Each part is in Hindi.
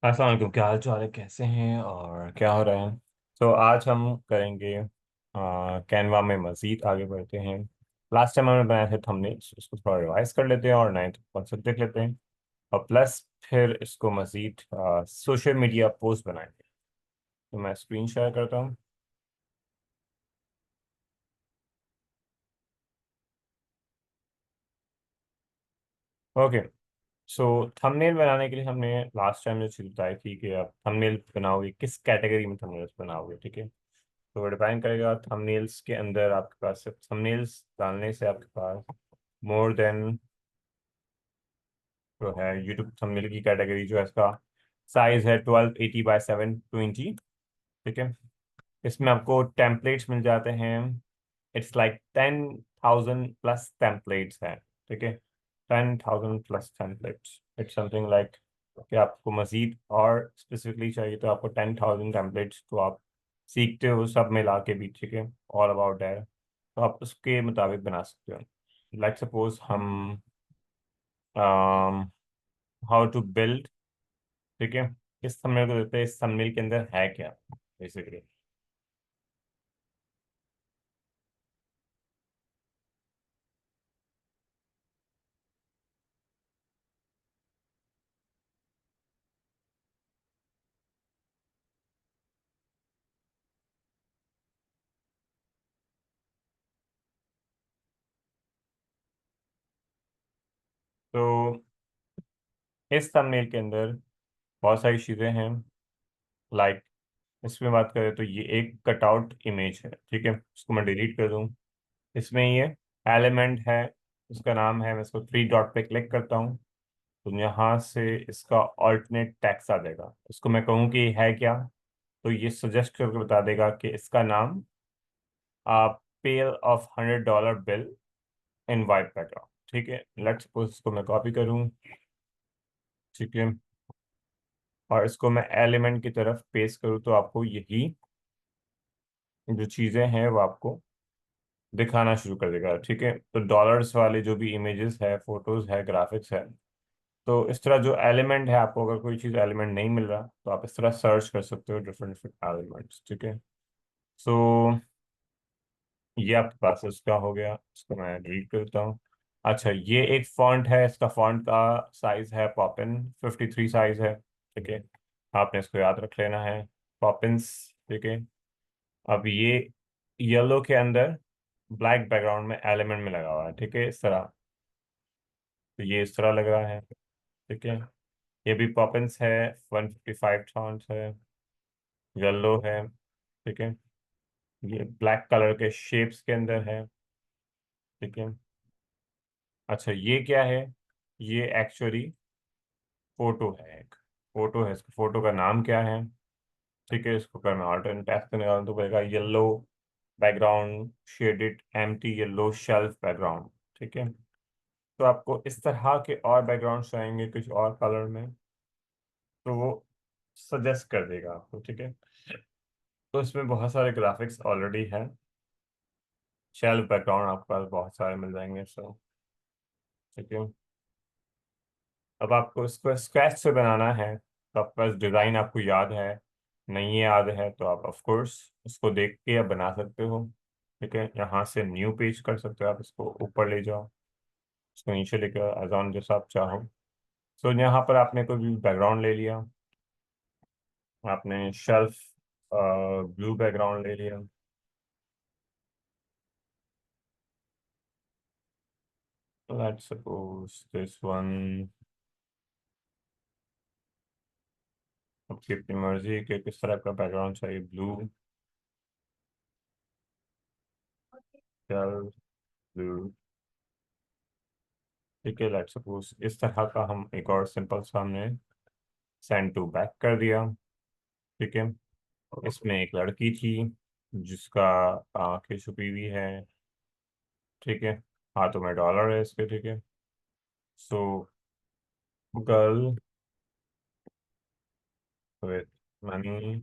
अस्सलाम वालेकुम, क्या हाल चाल है, कैसे हैं और क्या हो रहा है। तो आज हम करेंगे कैनवा में मज़ीद आगे बढ़ते हैं। लास्ट टाइम हमने बनाए थे थंबनेल्स, उसको थोड़ा रिवाइज कर लेते हैं और नए कॉन्सेप्ट देख लेते हैं। और प्लस फिर इसको मज़ीद सोशल मीडिया पोस्ट बनाएंगे। तो मैं स्क्रीन शेयर करता हूँ। ओके। सो थंबनेल बनाने के लिए हमने लास्ट टाइम जो चीज़ बताई थी कि आप थंबनेल बनाओगे, किस कैटेगरी में थंबनेल्स बनाओगे, ठीक है। तो वो डिफाइन करेगा थंबनेल्स के अंदर। आपके पास सिर्फ थंबनेल्स डालने से आपके पास मोर देन जो है यूट्यूब थंबनेल की कैटेगरी जो है इसका साइज है 1280 बाय 720, ठीक है। इसमें आपको टेम्पलेट्स मिल जाते हैं। इट्स लाइक 10,000 प्लस टेम्पलेट्स हैं, ठीक है। 10,000 plus templates, it's something like कि आपको मजीद और स्पेसिफिकली चाहिए तो आपको 10,000 टेम्पलेट्स तो आप सीखते हो सब मिला के भी, ठीक है। ऑल अबाउट दैट, तो आप उसके मुताबिक बना सकते हो। लाइक सपोज हम हाउ टू बिल्ड, ठीक है। इस थंबनेल को देते हैं, इस थंबनेल के अंदर है क्या बेसिकली। तो इस थंबनेल के अंदर बहुत सारी चीज़ें हैं। लाइक इसमें बात करें तो ये एक कटआउट इमेज है, ठीक है। इसको मैं डिलीट कर दूँ। इसमें ये एलिमेंट है, उसका नाम है। मैं इसको थ्री डॉट पे क्लिक करता हूँ तो यहाँ से इसका ऑल्टरनेट टेक्स्ट आ जाएगा। इसको मैं कहूँ कि ये है क्या, तो ये सजेस्ट करके बता देगा कि इसका नाम pale of $100 bill in white background, ठीक है। लेट्स सपोज इसको मैं कॉपी करूँ, ठीक है, और इसको मैं एलिमेंट की तरफ पेस्ट करूँ तो आपको यही जो चीज़ें हैं वो आपको दिखाना शुरू कर देगा, ठीक है। तो डॉलर्स वाले जो भी इमेजेस है, फोटोज है, ग्राफिक्स है, तो इस तरह जो एलिमेंट है, आपको अगर कोई चीज़ एलिमेंट नहीं मिल रहा तो आप इस तरह सर्च कर सकते हो डिफरेंट डिफरेंट एलिमेंट्स, ठीक है। सो ये आपके पास इसका हो गया, इसको मैं डिलीट करता हूँ। अच्छा, ये एक फॉन्ट है, इसका फॉन्ट का साइज है पॉपिन 53 साइज है, ठीक है। आपने इसको याद रख लेना है, पॉपिंस, ठीक है। अब ये येलो के अंदर ब्लैक बैकग्राउंड में एलिमेंट में लगा हुआ है, ठीक है, इस तरह। तो ये इस तरह लग रहा है, ठीक है। ये भी पॉपिंस है, 155 टॉन्स है, येलो है, ठीक है। ये ब्लैक कलर के शेप्स के अंदर है, ठीक है। अच्छा, ये क्या है, ये एक्चुअली फोटो है, एक फोटो है। इसको फोटो का नाम क्या है, ठीक है। इसको अगर मैं ऑल्टरनेट टैक्स करने वाला हूं तो कहेगा yellow background shaded empty yellow shelf background, ठीक है। तो आपको इस तरह के और बैकग्राउंड आएंगे कुछ और कलर में, तो वो सजेस्ट कर देगा आपको, ठीक है। तो इसमें बहुत सारे ग्राफिक्स ऑलरेडी हैं। शेल्फ बैकग्राउंड आपके पास बहुत सारे मिल जाएंगे, सो ठीक है। अब आपको इसको स्क्रैच से बनाना है तो आपके पास डिज़ाइन आपको याद है, नहीं याद है तो आप ऑफ कोर्स उसको देख के आप बना सकते हो, ठीक है। यहाँ से न्यू पेज कर सकते हो, आप इसको ऊपर ले जाओ, इसको नीचे लेकर अजान जैसा आप चाहो। सो यहाँ पर आपने कोई भी बैकग्राउंड ले लिया, आपने शेल्फ ब्लू बैकग्राउंड ले लिया। Let's suppose this one. आपकी अपनी मर्जी के किस तरह का बैकग्राउंड चाहिए, ब्लू, शेल्फ ब्लू, ठीक है। लेट्स सपोज इस तरह का हम एक और सिंपल सा हमने सेंड टू बैक कर दिया, ठीक है। इसमें एक लड़की थी जिसका आंखें छुपी हुई है, ठीक है। हाथों में डॉलर है इसके, ठीक है। सो गर्ल विथ मनी,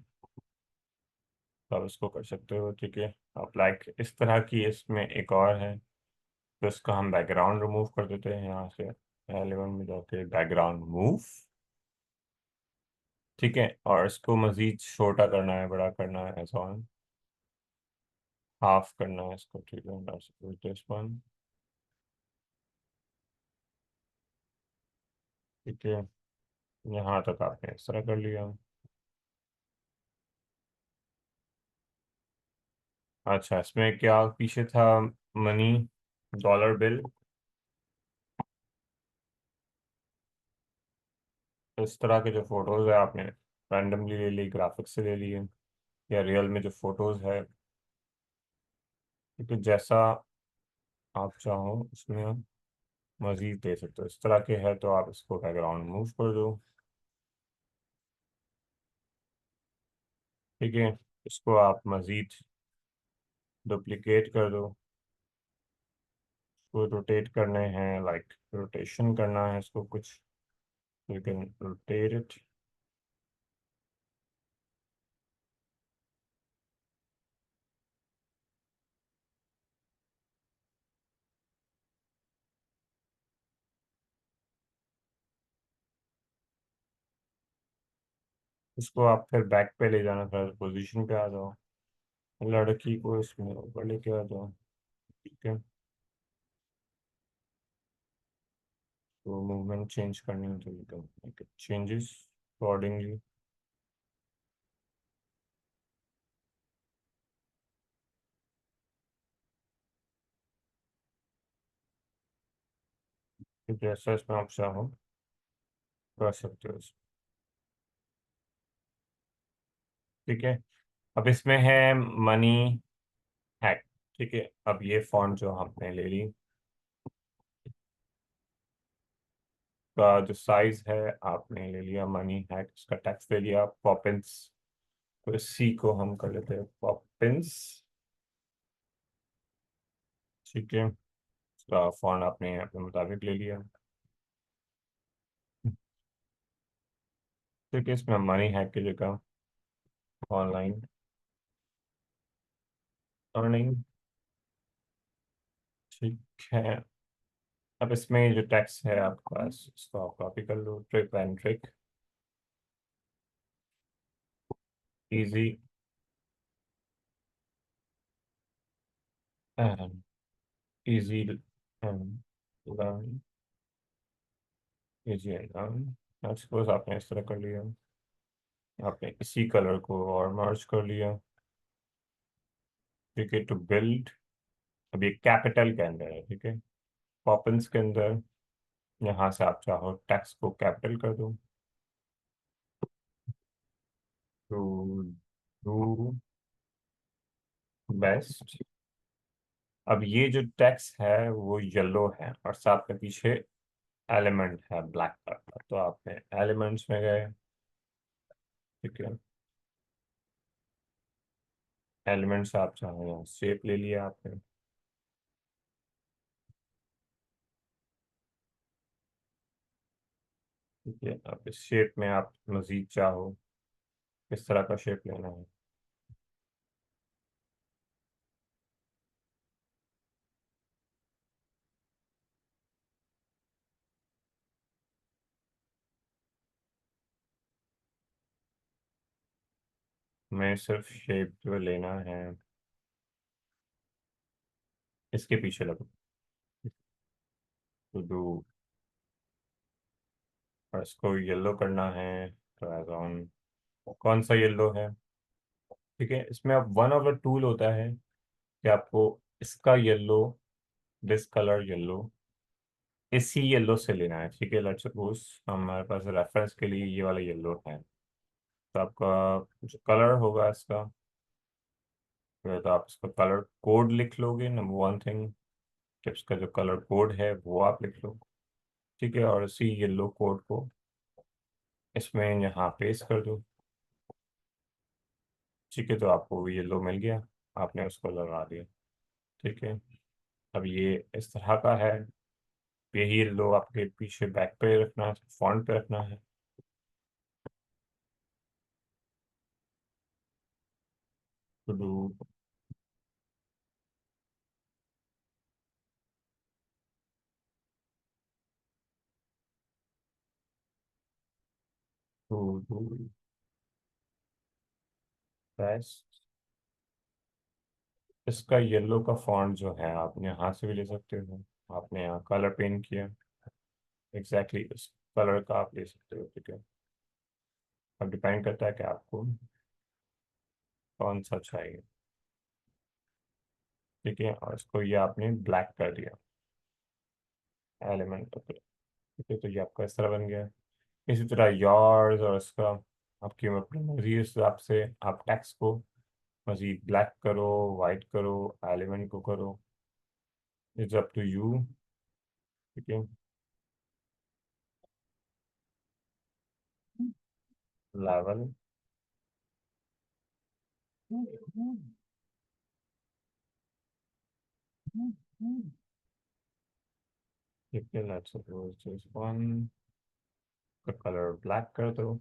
आप इसको कर सकते हो, ठीक है। आप लाइक इस तरह की इसमें एक और है, तो इसका हम बैकग्राउंड रिमूव कर देते हैं यहाँ से। एलिमेंट में जाके बैकग्राउंड मूव, ठीक है, और इसको मज़ीद छोटा करना है, बड़ा करना है, ऐसा हाफ करना है इसको। ठीक है, दिस वन। ठीक है, यहाँ तक आपने इस तरह कर लिया। अच्छा, इसमें क्या पीछे था? Money, dollar bill. इस तरह के जो फोटोज है आपने रैंडमली ले ली, ग्राफिक्स से ले लिए, या रियल में जो फोटोज है। ठीक है, जैसा आप चाहो उसमें मजीद दे सकते हो। इस तरह के है तो आप इसको बैकग्राउंड मूव कर दो। ठीक है, इसको आप मजीद डुप्लिकेट कर दो। इसको रोटेट करने हैं, लाइक रोटेशन करना है इसको कुछ। You can rotate it. इसको आप फिर बैक पे ले जाना, फिर पोजीशन पे आ जाओ। लड़की को इसमें ऊपर लेके आ जाओ। ठीक है, तो मूवमेंट चेंज करनी है तो you can make it changes accordingly. जैसा इसमें आप चाहो कर सकते हो। ठीक है, अब इसमें है मनी हैक। ठीक है, अब ये फॉन्ट जो हमने ले ली का जो साइज है आपने ले लिया, मनी हैक इसका टेक्स्ट ले लिया पॉपिंस। तो इस सी को हम कर लेते हैं पॉपिंस। ठीक है, इसका फॉन्ट आपने अपने मुताबिक ले लिया। ठीक है, इसमें मनी हैक की जगह ऑनलाइन अर्निंग। ठीक है, अब इसमें जो टेक्स्ट है आपके पास इसको आप कॉपी कर लो। Trip and trick, easy and easy and learn, easy and learn. Suppose आपने इस तरह कर लिया, आपने इसी कलर को और मर्ज कर लिया। ठीक है, टू बिल्ड। अब ये कैपिटल के अंदर है। ठीक है, पॉपिंस के अंदर यहाँ से आप चाहो टेक्स्ट को कैपिटल कर दो। To do best. अब ये जो टेक्स्ट है वो येलो है और साथ में पीछे एलिमेंट है ब्लैक कलर का, तो आपने एलिमेंट्स में गए। ठीक है, एलिमेंट्स आप चाहो यहाँ शेप ले लिया आपने। ठीक है, अब इस शेप में आप मजीद चाहो किस तरह का शेप लेना है। मैं सिर्फ शेप जो लेना है इसके पीछे लगो। तो डू, और इसको येलो करना है। तो एज ऑन कौन सा येलो है? ठीक है, इसमें अब वन ऑफ द टूल होता है कि आपको इसका येलो, दिस कलर येलो, इसी येलो से लेना है। ठीक है, लेट्स सपोज हमारे पास रेफरेंस के लिए ये वाला येलो है। तो आपका जो कलर होगा इसका, तो आप इसका कलर कोड लिख लोगे। नंबर वन थिंग, कि इसका जो कलर कोड है वो आप लिख लो। ठीक है, और इसी येलो कोड को इसमें यहाँ पेस्ट कर दो। ठीक है, तो आपको येलो मिल गया, आपने उसको लगा दिया। ठीक है, अब ये इस तरह का है। यही येलो आपके पीछे बैक पे रखना है, फ्रंट पे रखना है। To do, to do. Best. इसका येलो का फॉन्ट जो है आपने यहाँ से भी ले सकते हो। आपने यहाँ कलर पेन किया, एग्जैक्टली इस कलर का आप ले सकते हो, ठीक है। अब डिपेंड करता है कि आपको कौन सा चाहिए, ठीक है। और इसको ये आपने ब्लैक कर दिया एलिमेंट, ठीक है। तो ये आपका इस तरह बन गया। इसी तरह योर्स और इसका आपकी अपनी मर्जी के हिसाब से आप टेक्स्ट को मजीद ब्लैक करो, वाइट करो, एलिमेंट को करो, इट्स अप टू यू, ठीक है। लेवल, ठीक है। लेट्स सपोज दिस वन का कलर ब्लैक कर दो,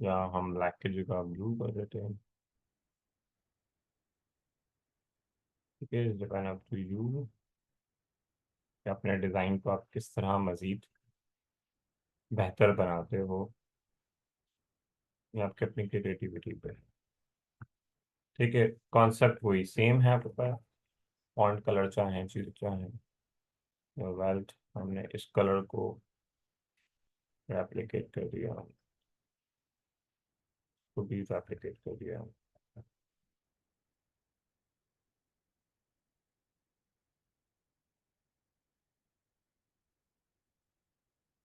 या हम ब्लैक की जगह ब्लू कर देते हैं, ठीक है। डिपेंड अप टू यू कि अपने डिज़ाइन को आप किस तरह मज़ीद बेहतर बनाते हो, या आपकी अपनी क्रिएटिविटी पे, ठीक है। कॉन्सेप्ट वही सेम है आपके पास, फॉन्ट कलर चाहें, चीज़ चाहें। वेल्थ हमने इस कलर को रेप्लिकेट कर दिया, तो भी रेप्लिकेट कर दिया,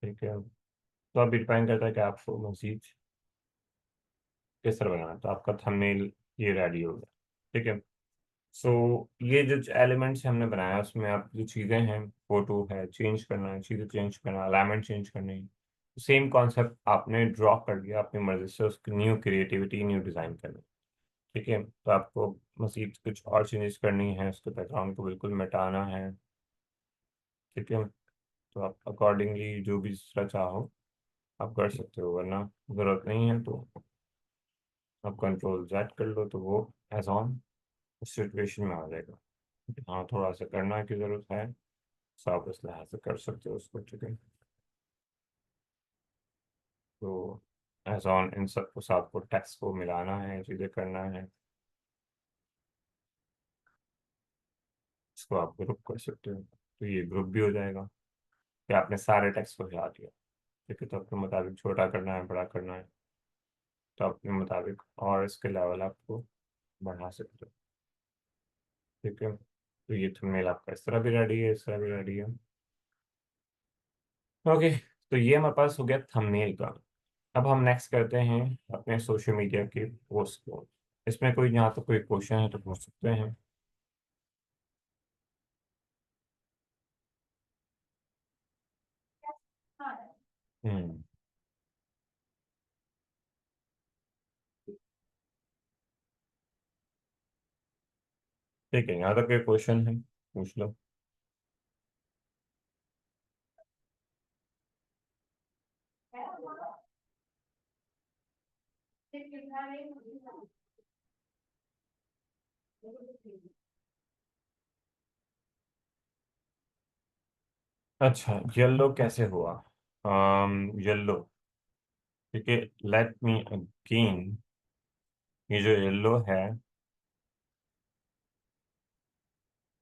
ठीक है। तो अब डिपेंड करता है कि आपको मज़ीद किस तरह बनाना है। तो आपका थंबनेल ये रेडी हो गया, ठीक है। सो ये जो एलिमेंट्स हमने बनाया उसमें आप जो चीज़ें हैं, फोटो है चेंज करना है, चीज़ें चेंज करना है, अलाइनमेंट चेंज करनी है, सेम कॉन्सेप्ट आपने ड्रॉ कर दिया अपनी मर्जी से, उसकी न्यू क्रिएटिविटी, न्यू डिज़ाइन करना, ठीक है। तो आपको मज़ीद कुछ और चेंजेस करनी है, उसके बैकग्राउंड को बिल्कुल मिटाना है, ठीक है। तो आप अकॉर्डिंगली जो भी जिस तरह चाहो आप कर सकते हो, वरना ज़रूरत नहीं है तो आप कंट्रोल जेड कर लो, तो वो एज ऑन उस सिचुएशन में आ जाएगा। हाँ, थोड़ा सा करना की ज़रूरत है, तो आप इस लिहाज से कर सकते हो उसको, ठीक है। तो एज ऑन इन सबको साथ को टेक्स्ट को मिलाना है, चीज़ें करना है, इसको आप ग्रुप कर सकते हो, तो ये ग्रुप भी हो जाएगा कि आपने सारे टेक्स्ट को हिला दिया, ठीक है। तो अपने मुताबिक छोटा करना है, बड़ा करना है, तो अपने मुताबिक और इसके लेवल आपको बढ़ा सकते हो, ठीक है। तो ये थंबनेल आपका इस तरह भी रेडी है, इस तरह भी रेडी है, ओके। तो ये हमारे पास हो गया थंबनेल का। अब हम नेक्स्ट करते हैं अपने सोशल मीडिया के पोस्ट को। इसमें कोई यहाँ तो कोई क्वेश्चन है तो पूछ सकते हैं। हम्म, ठीक है, यहाँ तक कोई क्वेश्चन है पूछ लो। अच्छा, येलो कैसे हुआ? येलो, ठीक है। लेट मी अगेन, ये जो येलो है,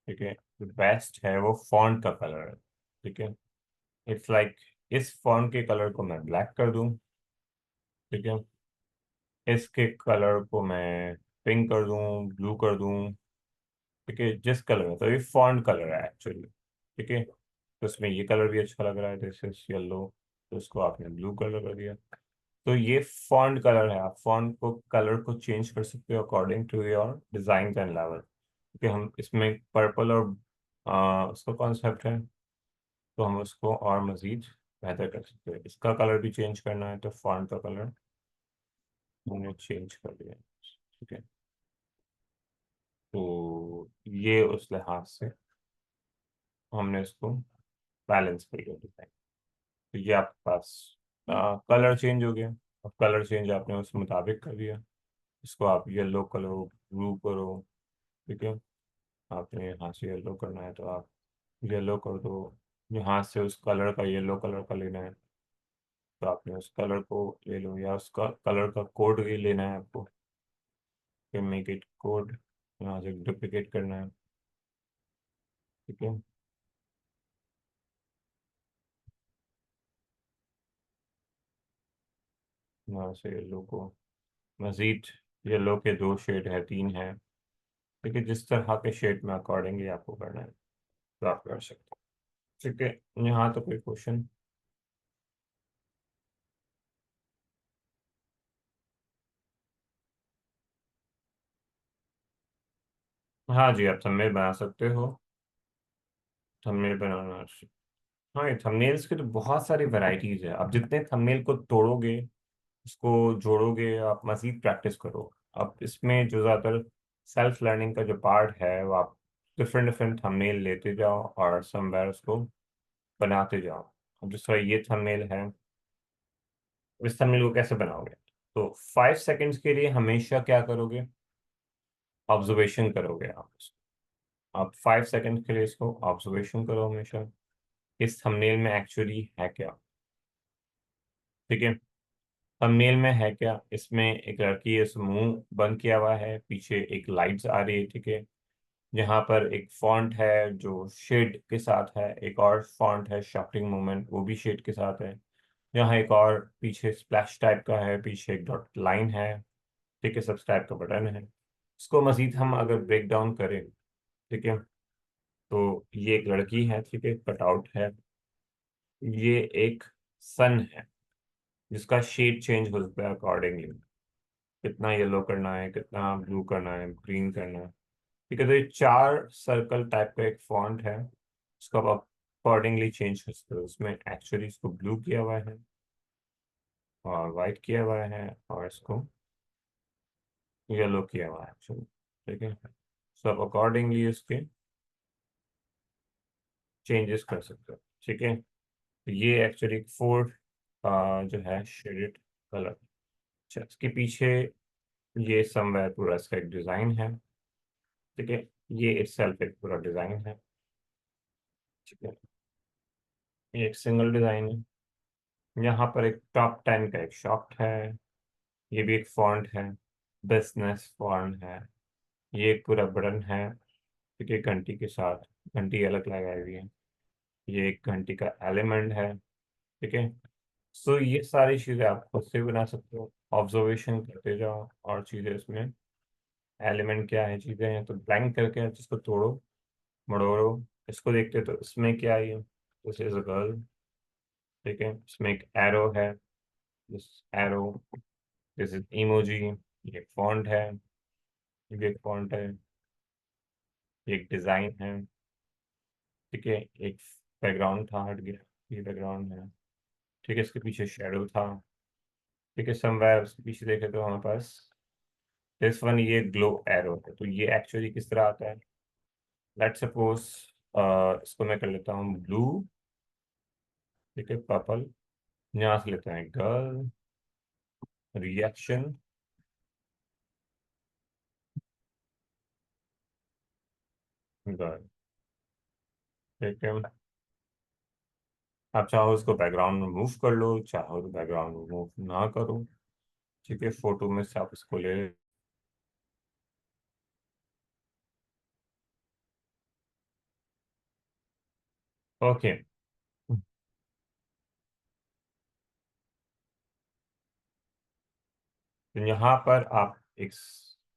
ठीक है, बेस्ट है वो फॉन्ट का कलर है, ठीक है। इट्स लाइक इस फॉन्ट के कलर को मैं ब्लैक कर दूं, ठीक है। इसके कलर को मैं पिंक कर दूं, ब्लू कर दूं, ठीक है। जिस कलर में, तो ये फॉन्ट कलर है एक्चुअली, ठीक है। तो इसमें ये कलर भी अच्छा लग रहा है, दिस इज येलो, तो इसको आपने ब्लू कलर कर दिया। तो ये फॉन्ट कलर है, आप फॉन्ट को कलर को चेंज कर सकते हो according to your design and level, क्योंकि हम इसमें पर्पल और उसका कॉन्सेप्ट है, तो हम उसको और मज़ीद बेहतर कर सकते हैं। इसका कलर भी चेंज करना है, तो फॉन्ट का कलर हमने चेंज कर दिया, ठीक है। तो ये उस लिहाज से हमने इसको बैलेंस कर लिया डिजाइन। तो ये आपके पास कलर चेंज हो गया। अब कलर चेंज आपने उस मुताबिक कर दिया, इसको आप येलो करो, ब्लू करो, ठीक है। आपने यहाँ से येलो करना है तो आप येलो कर दो, यहाँ से उस कलर का येलो कलर का लेना है, तो आपने उस कलर को ले लो, या उसका कलर का कोड भी लेना है आपको, फिर मेक इट कोड, यहाँ से डुप्लीकेट करना है। ठीक है, यहाँ से येलो को मजीद, येलो के दो शेड है, तीन है। ठीक है, जिस तरह के शेड में अकॉर्डिंगली आपको करना है तो आप कर सकते हो। ठीक है, यहाँ तो कोई क्वेश्चन? हाँ जी, आप थंबनेल बना सकते हो। थंबनेल बनाना, हाँ, ये थंबनेल्स की तो बहुत सारी वैरायटीज है। आप जितने थंबनेल को तोड़ोगे, उसको जोड़ोगे, आप मजीद प्रैक्टिस करो। अब इसमें जो ज़्यादातर सेल्फ लर्निंग का जो पार्ट है, वो आप डिफरेंट डिफरेंट थंबनेल लेते जाओ और समवेयर उसको बनाते जाओ। अब जिस तरह ये थंबनेल है, इस थंबनेल को कैसे बनाओगे? तो 5 सेकंड्स के लिए हमेशा क्या करोगे? ऑब्जर्वेशन करोगे आप इसको। आप 5 सेकंड के लिए इसको ऑब्जर्वेशन करो हमेशा, इस थंबनेल में एक्चुअली है क्या। ठीक है, थंबनेल में है क्या, इसमें एक लड़की है, इसका मुंह बंद किया हुआ है, पीछे एक लाइट्स आ रही है। ठीक है, यहाँ पर एक फॉन्ट है जो शेड के साथ है, एक और फॉन्ट है शॉकिंग मोमेंट, वो भी शेड के साथ है। यहाँ एक और पीछे स्प्लैश टाइप का है, पीछे एक डॉट लाइन है। ठीक है, सब टाइप का बटन है। इसको मजीद हम अगर ब्रेक डाउन करें, ठीक है, तो ये एक लड़की है, ठीक है, कटआउट है। ये एक सन है जिसका शेड चेंज होता है अकॉर्डिंगली, कितना येलो करना है, कितना ब्लू करना है, ग्रीन करना है। ठीक है, तो ये चार सर्कल टाइप का एक फॉन्ट है, इसको आप अकॉर्डिंगली चेंज कर सकते हो। उसमें एक्चुअली इसको ब्लू किया हुआ है और वाइट किया हुआ है और इसको येलो किया हुआ है एक्चुअली। ठीक है, सो आप अकॉर्डिंगली इसके चेंजेस कर सकते हो। ठीक है, तो ये एक्चुअली फोर जो है शेडेड कलर। अच्छा, इसके पीछे ये समवेयर पूरा इसका एक डिज़ाइन है। ठीक है, ये इटसेल्फ एक पूरा डिज़ाइन है। ठीक है, ये एक सिंगल डिज़ाइन है। यहाँ पर एक टॉप 10 का एक शॉप है, ये भी एक फॉन्ट है, बिजनेस फॉन्ट है। ये एक पूरा बटन है, ठीक है, घंटी के साथ, घंटी अलग लगाई हुई है। ये एक घंटी का एलिमेंट है। ठीक है, सो ये सारी चीज़ें आप खुद से बना सकते हो, ऑब्जर्वेशन करते जाओ और चीज़ें इसमें एलिमेंट क्या है, चीज़ें हैं, तो ब्लैंक करके आप इसको तोड़ो, मड़ोड़ो, इसको देखते हो तो इसमें क्या है, दिस इज अ गर्ल। ठीक है, इसमें एक एरो है, this arrow, this is emoji, ये फॉन्ट है, ये भी एक फॉन्ट है, ये एक डिज़ाइन है। ठीक है, एक बैकग्राउंड था, हट गया, ये बैकग्राउंड है। ठीक है, इसके पीछे शेडो था। ठीक है, समवेयर उसके पीछे देखे तो हमारे पास दिस वन, ये ग्लो एरो है। तो ये एक्चुअली किस तरह आता है? लेट्स सपोज इसको मैं कर लेता हूँ ब्लू। ठीक है, पर्पल, यहाँ से लेते हैं गर्ल, रिएक्शन, गर्ल। ठीक है, आप चाहो इसको बैकग्राउंड में मूव कर लो, चाहो तो बैकग्राउंड में मूव ना करो। ठीक है, फोटो में से आप इसको ले। ओके, तो यहाँ पर आप एक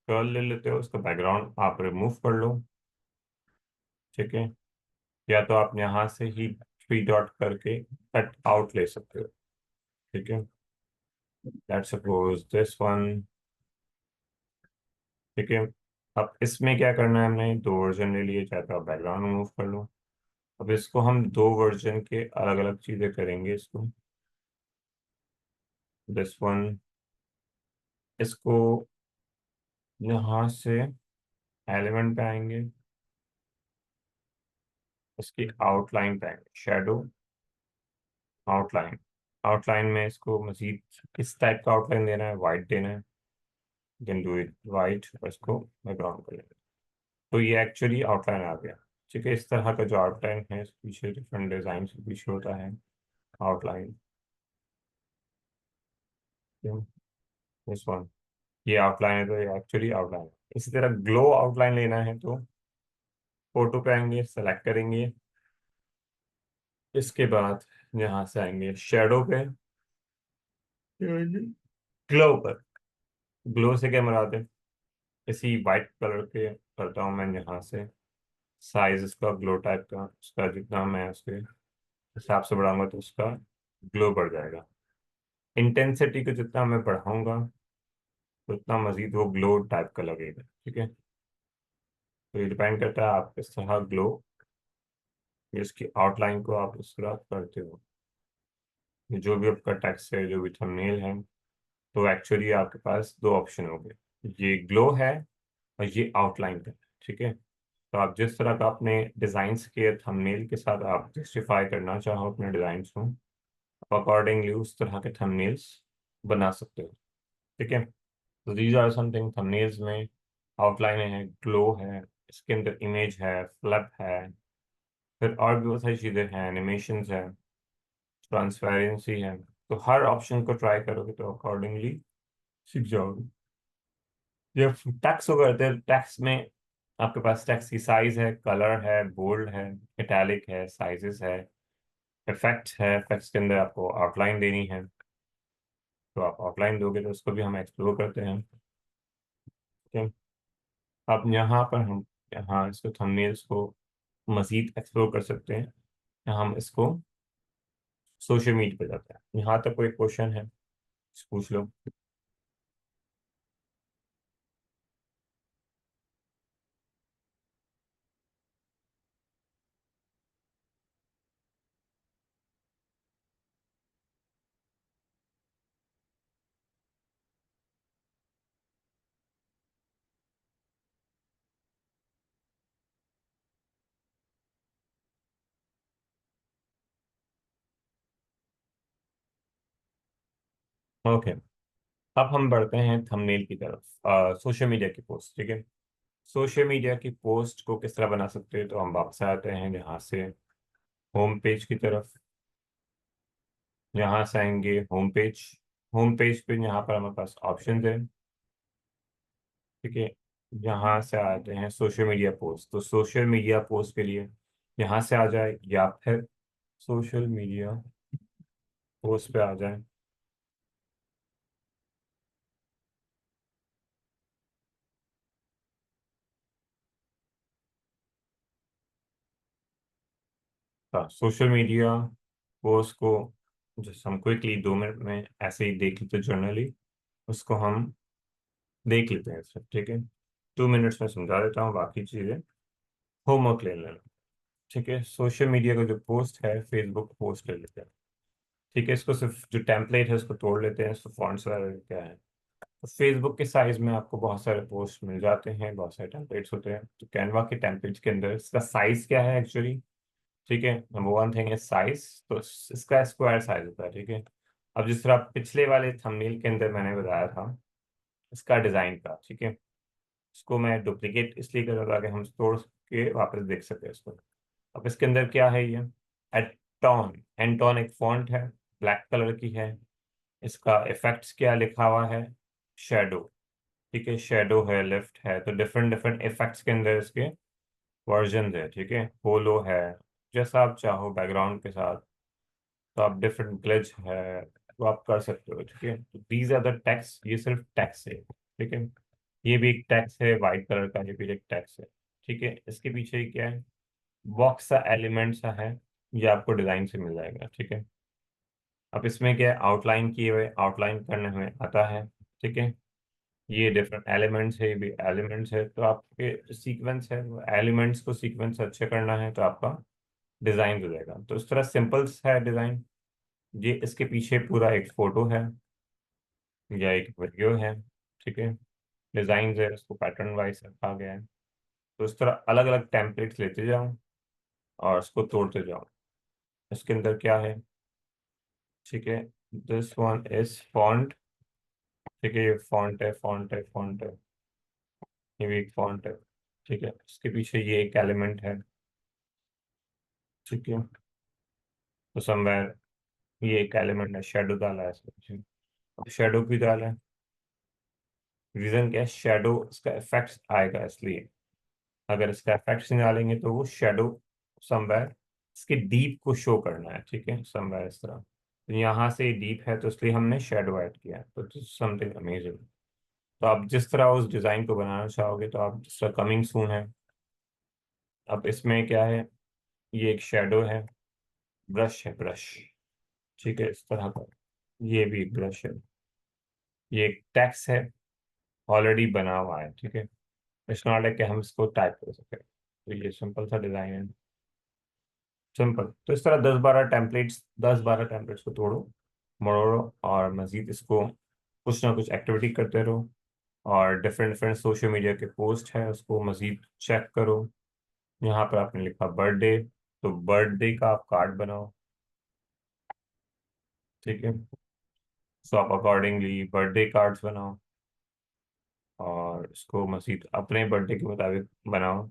कर्ल ले लेते हो, उसका बैकग्राउंड आप रिमूव कर लो। ठीक है, या तो आप यहाँ से ही 3 डॉट करके कट आउट ले सकते हो। ठीक है, लेट्स सपोज दिस वन। ठीक है, अब इसमें क्या करना है, हमने दो वर्जन ले लिए, चाहे तो आप बैकग्राउंड रिमूव कर लो। अब इसको हम दो वर्जन के अलग अलग चीज़ें करेंगे इसको। दिस वन, इसको यहाँ से एलिमेंट पे आएंगे, इसकी आउटलाइन पे आएंगे, शेडो, आउटलाइन। आउटलाइन में इसको मजीद किस टाइप का आउटलाइन देना है, वाइट देना है, कैन डू इट वाइट, और इसको बैकग्राउंड कर लेंगे। तो ये एक्चुअली आउटलाइन आ गया। ठीक है, इस तरह का जो आउटलाइन है, इस पीछे डिफरेंट डिजाइन से पीछे होता है आउटलाइन। दिस वन, ये आउटलाइन है तो ये एक्चुअली आउटलाइन है। इसी तरह ग्लो आउटलाइन लेना है तो फोटो पे आएंगे, सेलेक्ट करेंगे, इसके बाद यहाँ से आएंगे शेडो पे, ग्लो पर। ग्लो से क्या मुराद है, इसी वाइट कलर के करता हूँ मैं यहाँ से साइज इसका ग्लो टाइप का, उसका जितना मैं उसके हिसाब से बढ़ाऊंगा तो उसका ग्लो बढ़ जाएगा। इंटेंसिटी को जितना मैं बढ़ाऊंगा तो उतना मजीद वो ग्लो टाइप का लगेगा। ठीक है, तो ये डिपेंड करता है आप किस तरह ग्लो, इसकी आउटलाइन को आप इस तरह करते हो। ये जो भी आपका टेक्स्ट है, जो भी थंबनेल है, तो एक्चुअली आपके पास दो ऑप्शन हो गए, ये ग्लो है और ये आउटलाइन का है। ठीक है, तो आप जिस तरह का अपने डिजाइन्स के थंबनेल के साथ आप जस्टिफाई करना चाहो अपने डिजाइन्स को, आप अकॉर्डिंगली उस तरह के थंबनेल्स बना सकते हो। ठीक है, तो दीज आर समथिंग थंबनेल्स में आउटलाइन है, ग्लो है, इसके अंदर इमेज है, फ्लप है, फिर और भी बहुत सारी चीज़ें हैं, एनिमेशंस है, ट्रांसपेरेंसी है। तो हर ऑप्शन को ट्राई करोगे तो अकॉर्डिंगली सीख जाओगे। जब टैक्स को करते हैं, टैक्स में आपके पास टैक्स की साइज है, कलर है, बोल्ड है, इटैलिक है, साइजेस है, इफेक्ट है, इफेक्ट्स के अंदर आपको आउटलाइन देनी है, तो आप आउटलाइन दोगे तो उसको भी हम एक्सप्लोर करते हैं। ठीक है, अब यहाँ पर हम यहाँ इसको थंबनेल्स को मजीद एक्सप्लोर कर सकते हैं। यहाँ हम इसको सोशल मीडिया पे जाते हैं। यहाँ तक कोई क्वेश्चन है पूछ लो। ओके, अब हम बढ़ते हैं थंबनेल की तरफ, सोशल मीडिया की पोस्ट। ठीक है, सोशल मीडिया की पोस्ट को किस तरह बना सकते हैं, तो हम वापस आते हैं यहाँ से होम पेज की तरफ। यहाँ से आएंगे होम पेज। होम पेज पे यहाँ पर हमारे पास ऑप्शन है। ठीक है, यहाँ से आते हैं सोशल मीडिया पोस्ट, तो सोशल मीडिया पोस्ट के लिए यहाँ से आ जाए या फिर सोशल मीडिया पोस्ट पे आ जाए। हाँ, सोशल मीडिया पोस्ट को जैसे हम क्विकली 2 मिनट में ऐसे ही देख लेते जर्नली, उसको हम देख लेते हैं सर। ठीक है, 2 मिनट्स में समझा देता हूँ, बाकी चीज़ें होमवर्क ले लेना। ठीक है, सोशल मीडिया का जो पोस्ट है, फेसबुक पोस्ट ले लेते हैं। ठीक है, इसको सिर्फ जो टेम्पलेट है उसको तोड़ लेते हैं, इसको फॉन्ट्स वगैरह क्या है। तो फेसबुक के साइज में आपको बहुत सारे पोस्ट मिल जाते हैं, बहुत सारे टेम्पलेट्स होते हैं। तो कैनवा के टेम्पलेट्स के अंदर इसका साइज क्या है एक्चुअली। ठीक है, नंबर वन थिंग है साइज, तो इसका स्क्वायर साइज होता है। ठीक है, अब जिस तरह पिछले वाले थंबनेल के अंदर मैंने बताया था इसका डिजाइन का, ठीक है, इसको मैं डुप्लीकेट इसलिए कर रहा था ताकि हम तोड़ के वापस देख सके इसको। अब इसके अंदर क्या है, ये एटॉन, एंटॉन एक फॉन्ट है, ब्लैक कलर की है। इसका इफेक्ट्स क्या लिखा हुआ है, शेडो। ठीक है, शेडो है, लिफ्ट है, तो डिफरेंट डिफरेंट इफेक्ट्स के अंदर इसके वर्जन है। ठीक है, होलो है, जैसा आप चाहो बैकग्राउंड के साथ, तो आप डिफरेंट ग्लिच है तो आप कर सकते हो। ठीक है, तो दीज आर द टैक्स, ये सिर्फ टैक्स है। ठीक है, ये भी एक टैक्स है वाइट कलर का, ये भी एक टैक्स है। ठीक है, इसके पीछे ही क्या है, बॉक्स सा एलिमेंट सा है, ये आपको डिजाइन से मिल जाएगा। ठीक है, अब इसमें क्या है, आउटलाइन किए हुए, आउटलाइन करने में आता है। ठीक है, ये डिफरेंट एलिमेंट्स है, ये भी एलिमेंट्स है, तो आपके सीक्वेंस है, वो एलिमेंट्स को सीक्वेंस अच्छे करना है तो आपका डिजाइन हो जाएगा। तो इस तरह सिंपल है डिजाइन। ये इसके पीछे पूरा एक फोटो है या एक वीडियो है। ठीक है, डिजाइन है, उसको पैटर्न वाइज रखा गया है। तो इस तरह अलग अलग टेम्पलेट्स लेते जाओ और उसको तोड़ते जाओ। इसके अंदर क्या है, ठीक है, दिस वन इज फॉन्ट। ठीक है, ये फॉन्ट है, फॉन्ट है, फॉन्ट है, ये भी एक फॉन्ट है। ठीक है, इसके पीछे ये एक एलिमेंट है। ठीक है, तो समवेयर ये एक एलिमेंट है, शेडो डाला है इसके पीछे। शेडो क्यों डालें? रीजन क्या है? शेडो इसका इफेक्ट आएगा इसलिए। अगर इसका इफेक्ट नहीं डालेंगे तो वो शेडो समवेयर इसके डीप को शो करना है, ठीक है, समवेयर इस तरह। तो यहाँ से डीप है तो इसलिए हमने शेडो ऐड किया है, तो दिस समथिंग अमेजिंग। तो आप जिस तरह उस डिज़ाइन को बनाना चाहोगे, तो आप जिस तरह कमिंग सून है। अब इसमें क्या है, ये एक शेडो है, ब्रश है, ब्रश, ठीक है, इस तरह का। ये भी एक ब्रश है, ये एक टेक्स्ट है, ऑलरेडी बना हुआ है, ठीक है। इट्स नॉट लाइक कि हम इसको टाइप कर सकें। तो ये सिंपल सा डिज़ाइन है, सिंपल। तो इस तरह 10-12 टेम्पलेट्स को तोड़ो, मरोड़ो, और मज़ीद इसको कुछ ना कुछ एक्टिविटी करते रहो। और डिफरेंट डिफरेंट सोशल मीडिया के पोस्ट हैं, उसको मज़ीद चेक करो। यहाँ पर आपने लिखा बर्थडे, तो बर्थडे का आप कार्ड बनाओ, ठीक है। सो आप अकॉर्डिंगली बर्थडे कार्ड्स बनाओ, और इसको मज़ीद अपने बर्थडे के मुताबिक बनाओ।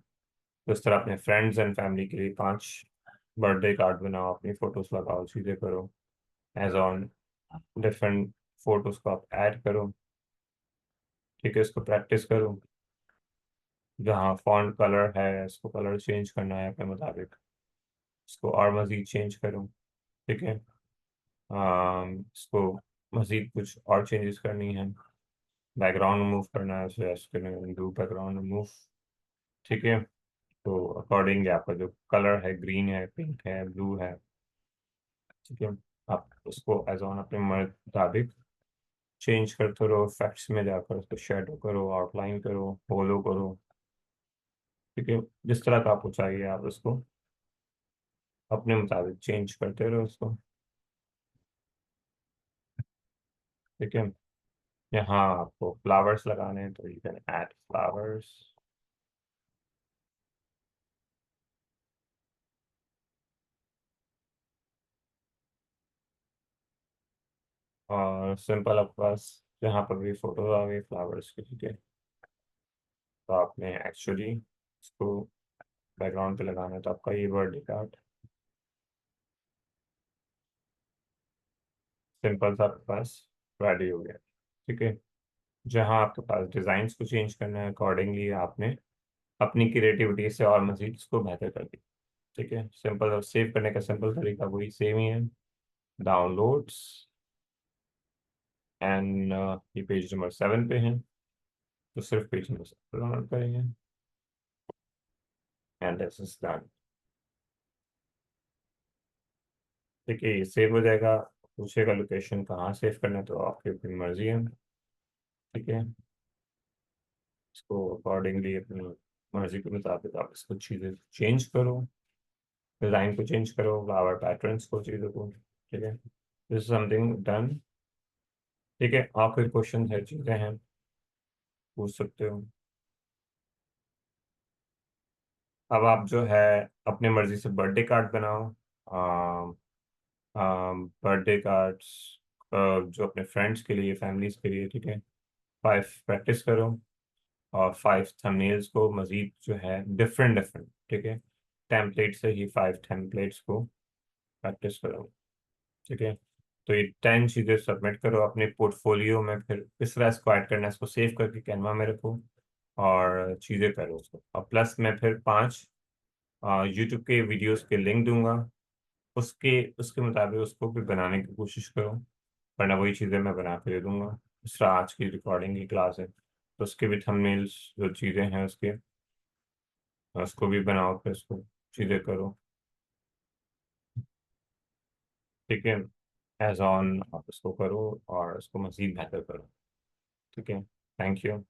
तो इस तरह अपने फ्रेंड्स एंड फैमिली के लिए 5 बर्थडे कार्ड बनाओ, अपनी फ़ोटोज़ लगाओ, चीज़ें करो। एज ऑन डिफरेंट फोटोज को आप ऐड करो, ठीक है, इसको प्रैक्टिस करो। जहाँ फॉन्ट कलर है, इसको कलर चेंज करना है अपने मुताबिक, इसको और मज़ीद चेंज करो, ठीक है। इसको मज़ीद कुछ और चेंजेस करनी है, बैकग्राउंड रिमूव करना है, डू बैकग्राउंड रिमूव, ठीक है। तो अकॉर्डिंगली आपका जो कलर है, ग्रीन है, पिंक है, ब्लू है, ठीक है, आप उसको एज ऑन अपने मुताबिक चेंज करते रहो। इफेक्ट्स में जाकर उसको शेडो करो, आउटलाइन करो, होलो करो, ठीक है। जिस तरह का आपको चाहिए आप उसको अपने मुताबिक चेंज करते रहो उसको, ठीक है। यहाँ आपको फ्लावर्स लगाने हैं, तो यू कैन ऐड फ्लावर्स। और सिंपल आपके पास जहाँ पर भी फोटो आ गई फ्लावर्स की, ठीक है, तो आपने एक्चुअली इसको बैकग्राउंड पे लगाना है, तो आपका ये बर्थडे कार्ड सिंपल सा आपके पास रेडी हो गया, ठीक है। जहाँ आपके पास डिज़ाइंस को चेंज करना है, अकॉर्डिंगली आपने अपनी क्रिएटिविटी से और मज़ीद इसको बेहतर कर दिया, ठीक है। सिंपल, और सेव करने का सिंपल तरीका वही सेम ही है, डाउनलोड्स, एंड ये पेज नंबर 7 पे है, तो सिर्फ पेज नंबर 7 डाउनलोड करेंगे, एंड दिस इज डन, ठीक है। ये सेव हो जाएगा। पूछेगा लोकेशन कहाँ सेव करना है, तो आपकी अपनी मर्जी है, ठीक है। इसको अकॉर्डिंगली अपनी मर्जी के मुताबिक आप इसको चीज़ें चेंज करो, डिज़ाइन को चेंज करो, फ्लावर पैटर्न्स को, चीज़ों को, ठीक है। दिस इज समथिंग डन, ठीक है। और कोई क्वेश्चन है, चीज़ें हैं, पूछ सकते हो। अब आप जो है अपने मर्जी से बर्थडे कार्ड बनाओ, बर्थडे कार्ड्स जो अपने फ्रेंड्स के लिए, फैमिलीज के लिए, ठीक है। 5 प्रैक्टिस करो, और 5 थंबनेल्स को मज़ीद जो है डिफरेंट डिफरेंट, ठीक है, टेम्पलेट से ही 5 टेम्पलेट्स को प्रैक्टिस करो, ठीक है। तो ये 10 चीज़ें सबमिट करो अपने पोर्टफोलियो में। फिर किस तरह इसको ऐड करना है, इसको सेव करके कैनवा में रखो, और चीज़ें करो उसको। और प्लस मैं फिर 5 यूट्यूब के वीडियोस के लिंक दूंगा, उसके उसके मुताबिक उसको भी बनाने की कोशिश करो, वरना वही चीज़ें मैं बना के दे दूंगा। इस तरह आज की रिकॉर्डिंग की क्लास है, तो उसके भी थंबनेल्स जो चीज़ें हैं उसके, उसको भी बनाओ, फिर उसको चीज़ें करो, ठीक है। एज ऑन आप इसको करो और इसको मज़ीद बेहतर करो, ठीक है। Thank you.